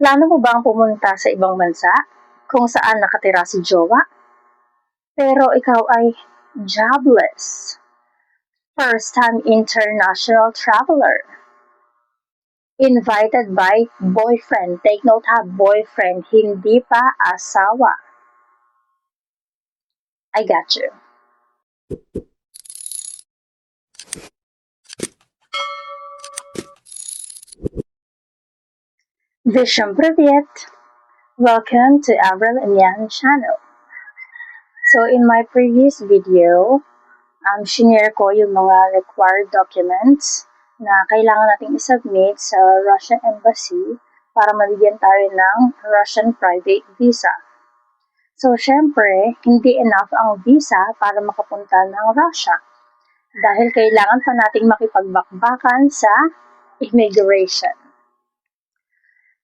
Plano mo bang pumunta sa ibang bansa kung saan nakatira si jowa? Pero ikaw ay jobless. First-time international traveler. Invited by boyfriend. Take note ha, boyfriend, hindi pa asawa. I got you. Visham Privyet. Welcome to Avril and Yan channel. So in my previous video, shinare ko yung mga required documents na kailangan nating isubmit sa Russian Embassy para mabigyan tayo ng Russian private visa. So, syempre, hindi enough ang visa para makapunta ng Russia dahil kailangan pa nating makipagbakbakan sa immigration.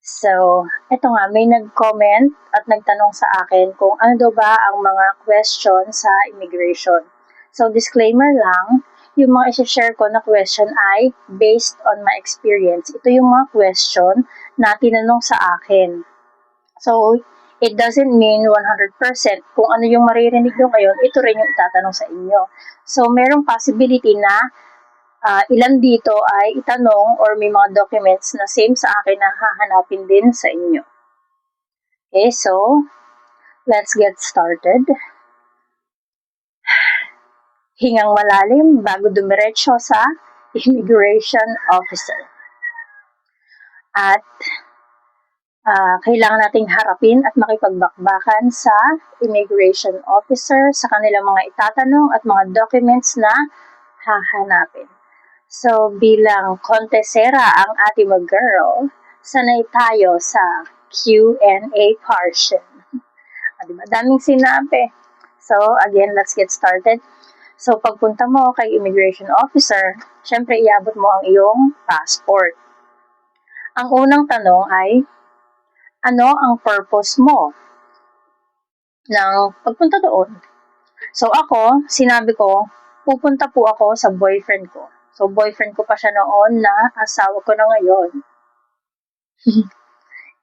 So, eto nga, may nag-comment at nagtanong sa akin kung ano daw ba ang mga question sa immigration. So, disclaimer lang, yung mga isi-share ko na question ay based on my experience. Ito yung mga question na tinanong sa akin. So, it doesn't mean 100% kung ano yung maririnig nyo ngayon, ito rin yung itatanong sa inyo. So, merong possibility na ilan dito ay itanong or may mga documents na same sa akin na hahanapin din sa inyo. Okay, so, let's get started. Hingang malalim bago dumiretso sa immigration officer. At kailangan nating harapin at makipagbakbakan sa immigration officer sa kanilang mga itatanong at mga documents na hahanapin. So, bilang kontesera ang ating mag-girl, sanay tayo sa Q&A portion. Diba? Daming sinabi. So, again, let's get started. So, pagpunta mo kay immigration officer, syempre iabot mo ang iyong passport. Ang unang tanong ay, ano ang purpose mo ng pagpunta doon? So, ako, sinabi ko, pupunta po ako sa boyfriend ko. So, boyfriend ko pa siya noon na asawa ko na ngayon.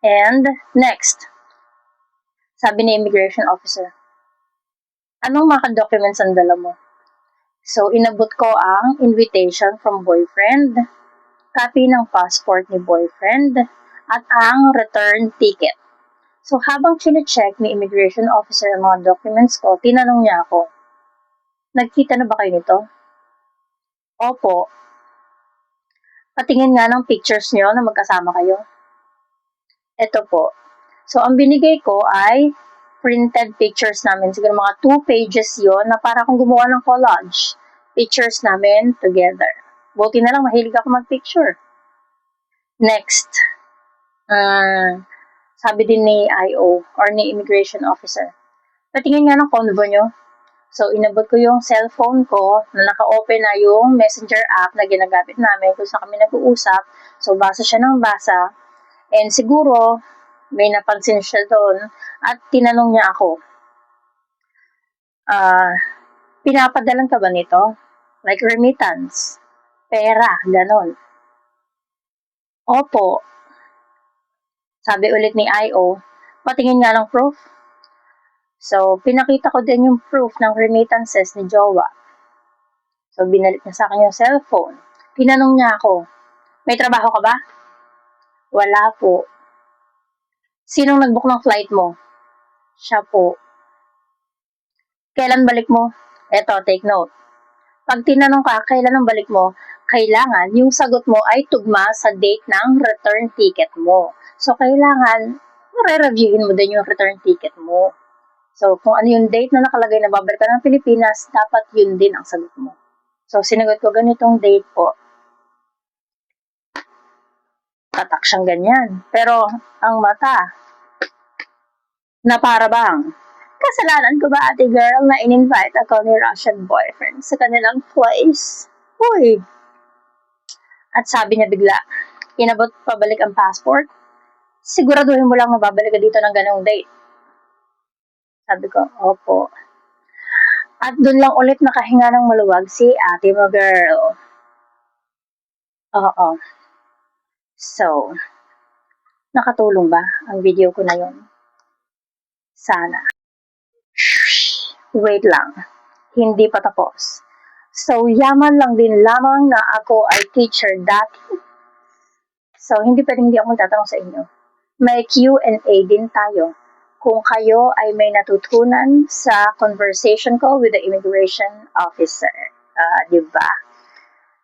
And, next, sabi ni immigration officer, anong mga documents ang dala mo? So, inabot ko ang invitation from boyfriend, copy ng passport ni boyfriend, at ang return ticket. So, habang chine-check ni immigration officer ang mga documents ko, tinanong niya ako, nagkita na ba kayo nito? Opo. Patingin nga ng pictures nyo na magkasama kayo. Ito po. So, ang binigay ko ay printed pictures namin. Siguro mga 2 pages yon na para kung gumawa ng collage. Pictures namin together. Buti na lang, mahilig ako mag-picture. Next. Sabi din ni IO or ni immigration officer, patingin nga ng convo nyo. So, inabot ko yung cellphone ko na naka-open na yung messenger app na ginagamit namin kung saan kami nag-uusap. So, basa siya ng basa. And siguro, may napansin siya doon at tinanong niya ako, pinapadalan ka ba nito? Like remittance, pera, ganon. Opo. Sabi ulit ni IO, patingin nga ng proof. So, pinakita ko din yung proof ng remittances ni Jowa. So, binalik niya sa akin yung cellphone. Tinanong niya ako, may trabaho ka ba? Wala po. Sinong nag-book ng flight mo? Siya po. Kailan balik mo? Eto, take note. Pag tinanong ka, kailan ang balik mo, kailangan yung sagot mo ay tugma sa date ng return ticket mo. So, kailangan, re-reviewin mo din yung return ticket mo. So, kung ano yung date na nakalagay na babalik ka ng Pilipinas, dapat yun din ang sagot mo. So, sinagot ko ganitong date po. Tatak siyang ganyan. Pero, ang mata, na para bang, kasalanan ko ba, ate girl, na in-invite ako ni Russian boyfriend sa kanilang place? Uy! At sabi niya bigla, inabot pabalik ang passport? Siguraduhin mo lang mababalik ka dito ng ganong date. Sabi ko, opo. At doon lang ulit nakahinga ng maluwag si ate mo girl. Oo. So, Nakatulong ba ang video ko na yon? Sana. Wait lang. Hindi pa tapos. So, yaman lang din lamang na ako ay teacher dati. So, hindi pwedeng hindi ako magtatanong sa inyo. May Q&A din tayo. Kung kayo ay may natutunan sa conversation ko with the immigration officer. Diba?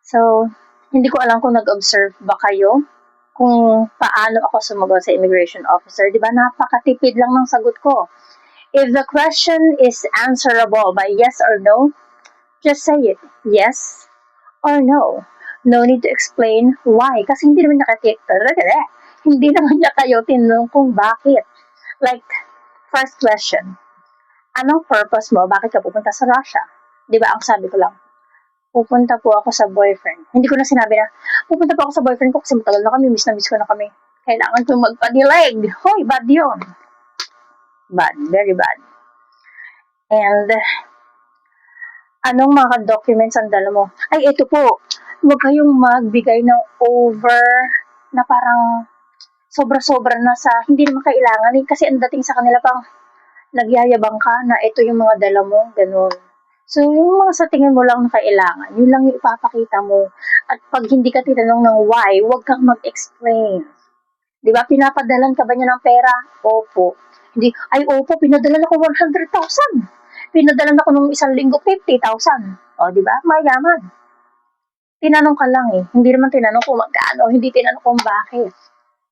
So, hindi ko alam kung nag-observe ba kayo kung paano ako sumagot sa immigration officer. Diba? Napakatipid lang ng sagot ko. If the question is answerable by yes or no, just say it. Yes or no. No need to explain why. Kasi hindi naman hindi naman niya kayo tinanong kung bakit. Like, first question. Anong purpose mo? Bakit ka pupunta sa Russia? Di ba? Ang sabi ko lang, pupunta po ako sa boyfriend. Hindi ko na sinabi na, pupunta po ako sa boyfriend ko kasi matagal na kami, miss na miss ko na kami. Kailangan ko magpadilig. Hoy, bad yun. Bad. Very bad. And, anong mga documents ang dala mo? Ay, ito po. Huwag kayong magbigay ng over na parang sobra-sobra na sa hindi naman kailangan eh. Kasi ang dating sa kanila pang nagyayabang ka na ito yung mga dala mo, ganun. So, yung mga sa tingin mo lang na kailangan, yun lang yung ipapakita mo. At pag hindi ka tinanong ng why, huwag kang mag-explain. Di ba, pinapadalan ka ba niya ng pera? Opo. Hindi, ay opo, pinadalan ako 100,000. Pinadalan ako nung isang linggo, 50,000. O, di ba? Mayaman. Tinanong ka lang eh. Hindi naman tinanong kung magkano, hindi tinanong kung bakit.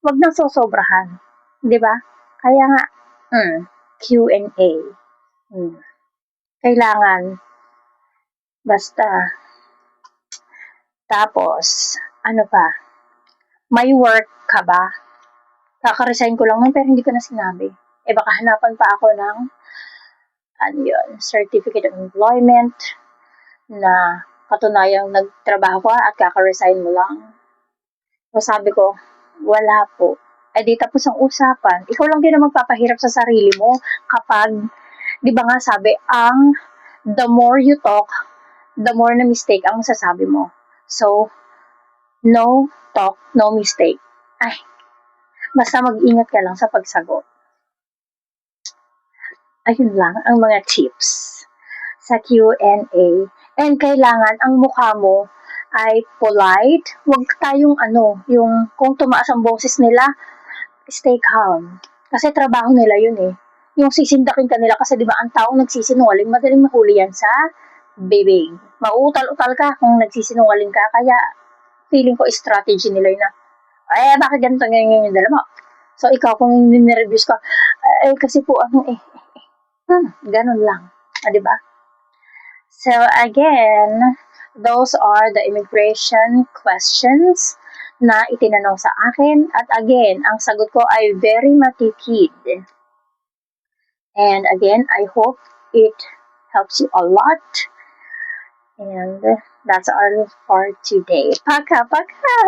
Huwag nang sosobrahan. Di ba? Kaya nga, Q&A. Kailangan, basta. Tapos, ano pa? May work ka ba? Kaka-resign ko lang nun, pero hindi ko na sinabi. Eh, baka hanapan pa ako ng, certificate of employment na katunayang nagtrabaho ka at kaka-resign mo lang. So, sabi ko, wala po. Eh, di tapos ang usapan. Ikaw lang din ang magpapahirap sa sarili mo kapag, di ba nga sabi, the more you talk, the more na mistake ang masasabi mo. So, no talk, no mistake. Ay, basta mag-ingat ka lang sa pagsagot. Ayun lang ang mga tips sa Q&A. And kailangan ang mukha mo ay polite. Huwag tayong yung kung tumaas ang boses nila, stay calm. Kasi trabaho nila yun eh. Yung sisindakin ka nila kasi di ba ang taong nagsisinungaling, madaling mahuli yan sa bibig. Mauutal-utal ka kung nagsisinungaling ka. Kaya feeling ko strategy nila yun na, bakit ganito ganyan yung dala mo? So ikaw kung nire-reviews ka, kasi po ganun lang. Di ba? So again, those are the immigration questions na itinanong sa akin. At again, ang sagot ko ay very matipid. And again, I hope it helps you a lot. And that's all for today. Paka-paka!